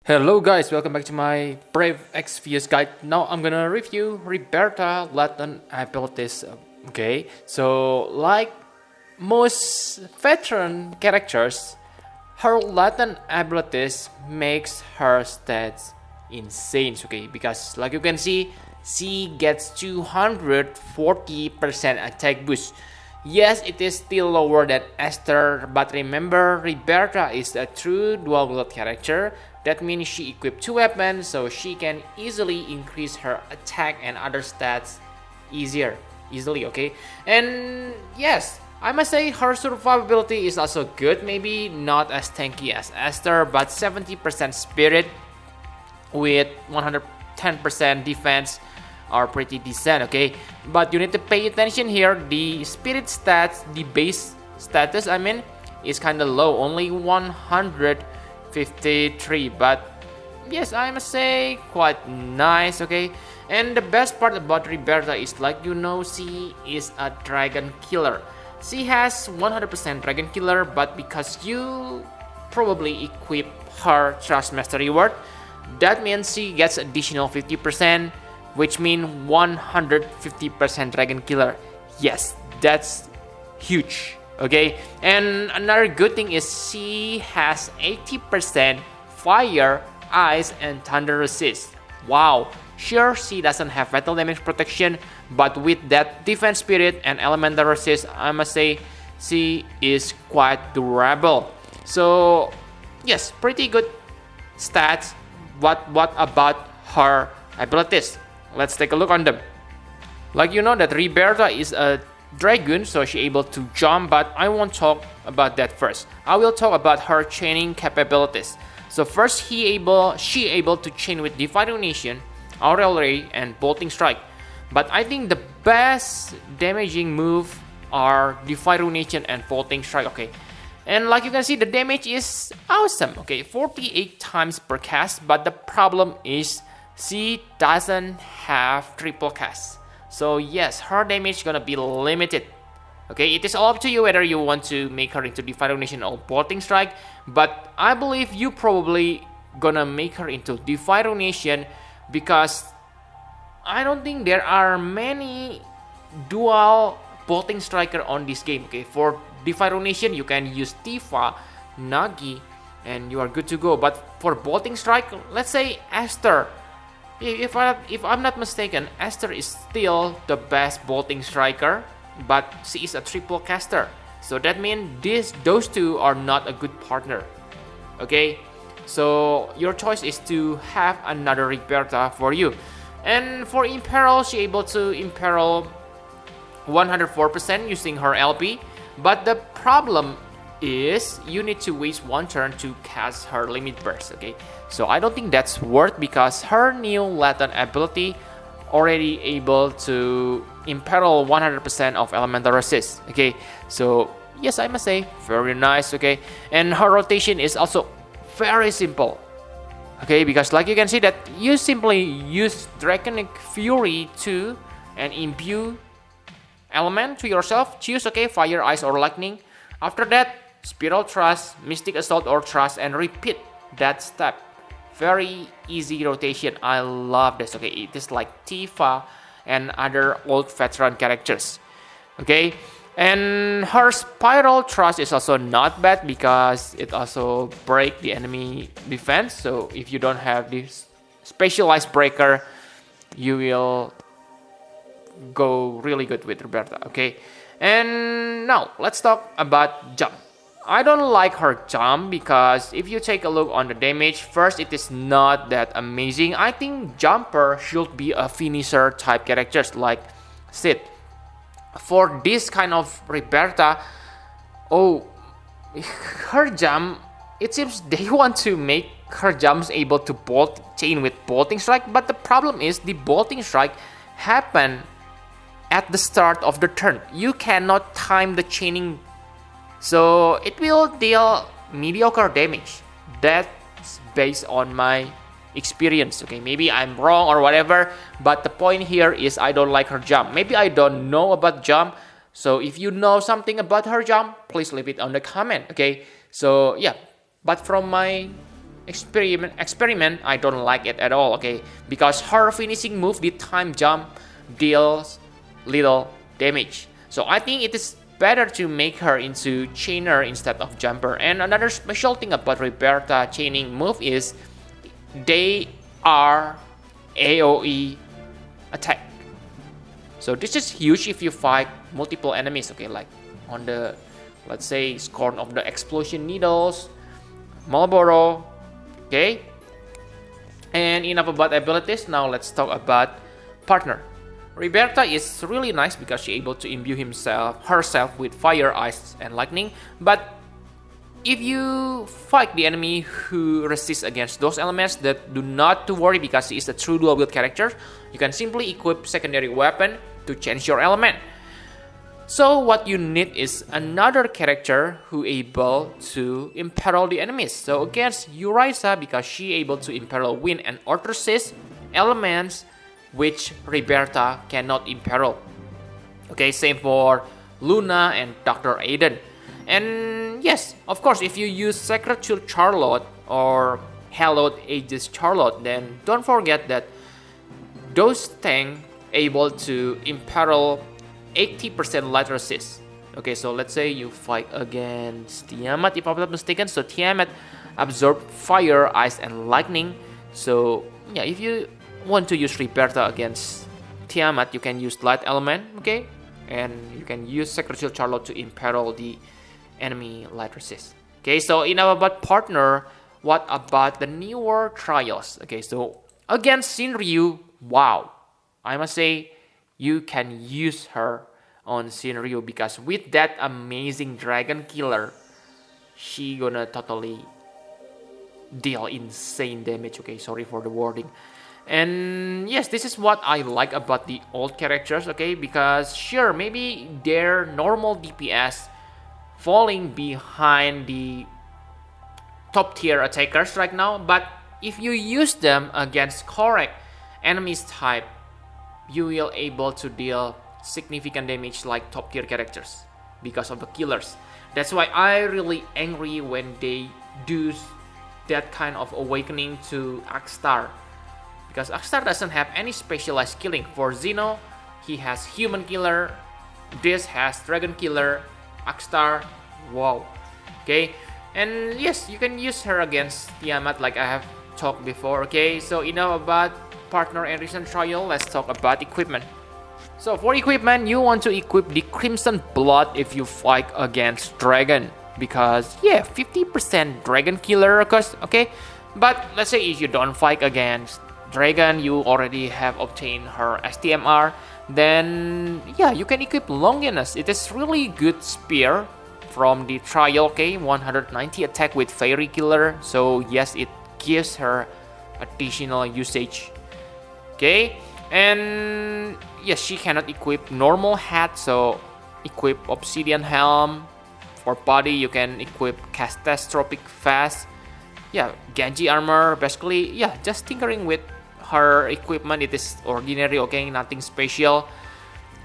Hello guys, welcome back to my Brave XVS guide. Now I'm gonna review Reberta Latent Abilities. Okay, so like most veteran characters, her latent abilities makes her stats insane. Okay, because like you can see, she gets 240% attack boost. Yes, it is still lower than Esther, but remember, Reberta is a true dual wield character. That means she equipped two weapons, so she can easily increase her attack and other stats easily, okay? And yes, I must say her survivability is also good, maybe not as tanky as Esther, but 70% spirit with 110% defense are pretty decent, okay? But you need to pay attention here. The spirit stats, the base status, is kind of low, only 153. But yes, I must say quite nice, okay? And the best part about Reberta is, like she is a dragon killer. She has 100% dragon killer, but because you probably equip her Trust Master reward, that means she gets additional 50%, which means 150% dragon killer. Yes, that's huge, okay? And another good thing is she has 80% fire, ice, and thunder resist. Wow, sure, she doesn't have fatal damage protection, but with that defense spirit and elemental resist, I must say she is quite durable. So yes, pretty good stats. What about her abilities? Let's take a look on them. Like that Reberta is a dragon, so she's able to jump, but I won't talk about that first. I will talk about her chaining capabilities. So first, she able to chain with Divine Ruination, Aurel Ray, and Bolting Strike. But I think the best damaging move are Divine Ruination and Bolting Strike. Okay, and like you can see, the damage is awesome. Okay, 48 times per cast, but the problem is she doesn't have triple cast. So yes, her damage is gonna be limited. Okay, it is all up to you whether you want to make her into Divine Ruination or Bolting Strike. But I believe you probably gonna make her into Divine Ruination because I don't think there are many dual Bolting Striker on this game. Okay, for Divine Ruination you can use Tifa, Nagi, and you are good to go. But for Bolting Strike, let's say Esther. If I'm not mistaken, Esther is still the best Bolting Striker, but she is a triple caster. So that means those two are not a good partner. Okay, so your choice is to have another Reberta for you. And for Imperil, she able to Imperil 104% using her LP, but the problem is you need to waste one turn to cast her limit burst. Okay, so I don't think that's worth because her new latent ability already able to imperil 100% of elemental resist. Okay, so yes, I must say very nice. Okay, and her rotation is also very simple. Okay, because like you can see that you simply use Draconic Fury 2 and imbue element to yourself. Choose fire, ice, or lightning. After that, Spiral Thrust, Mystic Assault, or Thrust, and repeat that step. Very easy rotation. I love this. Okay, it is like Tifa and other old veteran characters. Okay, and her Spiral Thrust is also not bad because it also break the enemy defense. So if you don't have this specialized breaker, you will go really good with Reberta. Okay, and now let's talk about jump. I don't like her jump because if you take a look on the damage, first it is not that amazing. I think jumper should be a finisher type characters like Sid. For this kind of Reberta, her jump, it seems they want to make her jumps able to chain with Bolting Strike, but the problem is the Bolting Strike happen at the start of the turn. You cannot time the chaining, so it will deal mediocre damage. That's based on my experience. Okay, maybe I'm wrong or whatever, but the point here is I don't like her jump. Maybe I don't know about jump, so if you know something about her jump, please leave it on the comment. Okay, so yeah, but from my experiment, I don't like it at all, okay? Because her finishing move, the time jump, deals little damage. So I think it is better to make her into chainer instead of jumper. And another special thing about Reberta chaining move is they are AoE attack. So this is huge if you fight multiple enemies, okay? Like on the, let's say, Scorn of the Explosion Needles, Marlboro, okay? And enough about abilities, now let's talk about partner. Reberta is really nice because she's able to imbue herself with fire, ice, and lightning. But if you fight the enemy who resists against those elements, that do not to worry because she is a true dual wield character. You can simply equip secondary weapon to change your element. So what you need is another character who able to imperil the enemies. So against Uriza, because she able to imperil wind and earth resist elements which Reberta cannot imperil. Okay, same for Luna and Dr. Aiden. And yes, of course, if you use Sacred Shield Charlotte or Hallowed Aegis Charlotte, then don't forget that those tanks able to imperil 80% light resist. Okay, so let's say you fight against Tiamat, if I'm not mistaken. So Tiamat absorb fire, ice, and lightning. So yeah, if you want to use Reberta against Tiamat, you can use light element, okay? And you can use Sacred Shield Charlotte to imperil the enemy light resist. Okay, so enough about partner. What about the newer trials? Okay, so against Shinryu, wow, I must say you can use her on Shinryu because with that amazing dragon killer, she gonna totally deal insane damage. Okay, sorry for the wording. And yes, this is what I like about the old characters, okay? Because sure, maybe their normal DPS falling behind the top tier attackers right now, but if you use them against correct enemies type, you will able to deal significant damage like top tier characters because of the killers. That's why I really angry when they do that kind of awakening to Akstar, because Akstar doesn't have any specialized killing. For Xeno, he has human killer, this has dragon killer, Akstar, wow. Okay, and yes, you can use her against Tiamat like I have talked before. Okay, so enough about partner and recent trial, let's talk about equipment. So for equipment, you want to equip the Crimson Blood if you fight against Dragon, because yeah, 50% Dragon killer, okay? But let's say if you don't fight against Dragon, you already have obtained her STMR, then yeah, you can equip Longinus. It is really good spear from the trial, okay? 190 attack with Fairy Killer, so yes, it gives her additional usage. Okay, and yes, she cannot equip normal hat, so equip Obsidian Helm. For body, you can equip Catastrophic Fast. Yeah, Genji armor, basically, yeah, just tinkering with her equipment. It is ordinary, okay, nothing special.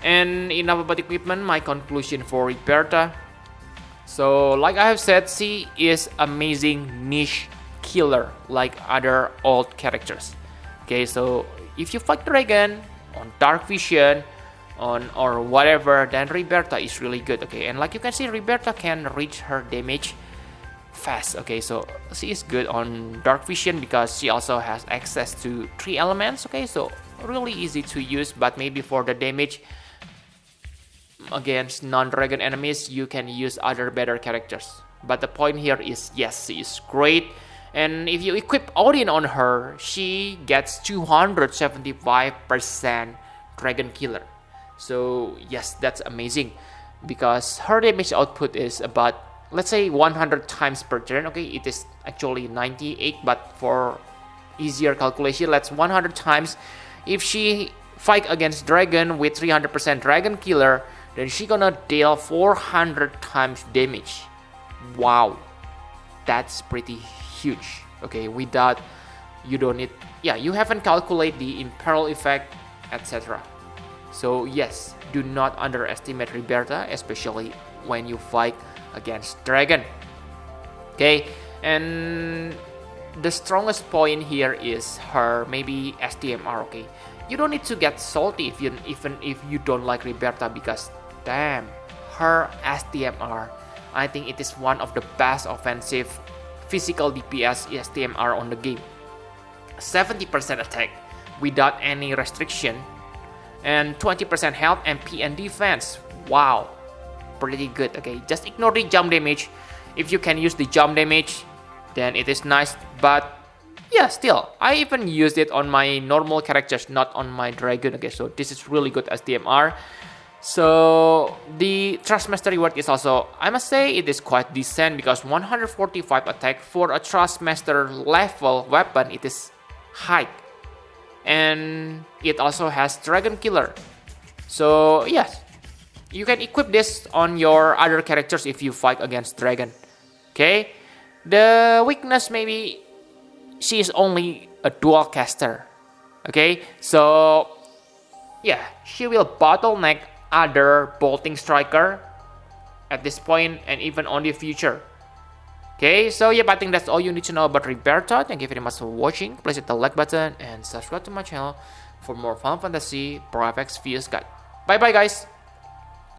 And enough about equipment, my conclusion for Reberta. So, like I have said, she is amazing niche killer like other old characters. Okay, so if you fight Dragon on Dark Vision on or whatever, then Reberta is really good. Okay, and like you can see, Reberta can reach her damage fast. Okay, so she is good on Dark Vision because she also has access to 3 elements. Okay, so really easy to use, but maybe for the damage against non-dragon enemies, you can use other better characters. But the point here is, yes, she is great. And if you equip Odin on her, she gets 275% Dragon Killer. So yes, that's amazing, because her damage output is about, let's say, 100 times per turn. Okay, it is actually 98, but for easier calculation, let's 100 times. If she fight against Dragon with 300% Dragon Killer, then she gonna deal 400 times damage. Wow, that's pretty huge. Okay, without, you don't need, yeah, you haven't calculated the imperil effect, etc. So yes, do not underestimate Reberta, especially when you fight against Dragon. Okay, and the strongest point here is her maybe SDMR. Okay, you don't need to get salty even if you don't like Reberta, because damn, her SDMR, I think it is one of the best offensive physical DPS SDMR on the game. 70% attack without any restriction, and 20% health, MP, and defense. Wow, pretty good. Okay, just ignore the jump damage. If you can use the jump damage, then it is nice, but yeah, still, I even used it on my normal characters, not on my dragon. Okay, so this is really good as DMR. So the Thrustmaster reward is also, I must say, it is quite decent, because 145 attack for a Thrustmaster level weapon, it is high, and it also has Dragon Killer. So yes, you can equip this on your other characters if you fight against dragon. Okay, the weakness, maybe she is only a dual caster. Okay, so yeah, she will bottleneck other bolting striker at this point and even on the future. Okay, so yeah, I think that's all you need to know about Reberta. Thank you very much for watching. Please hit the like button and subscribe to my channel for more Final Fantasy Pro FX videos guide. Bye bye guys.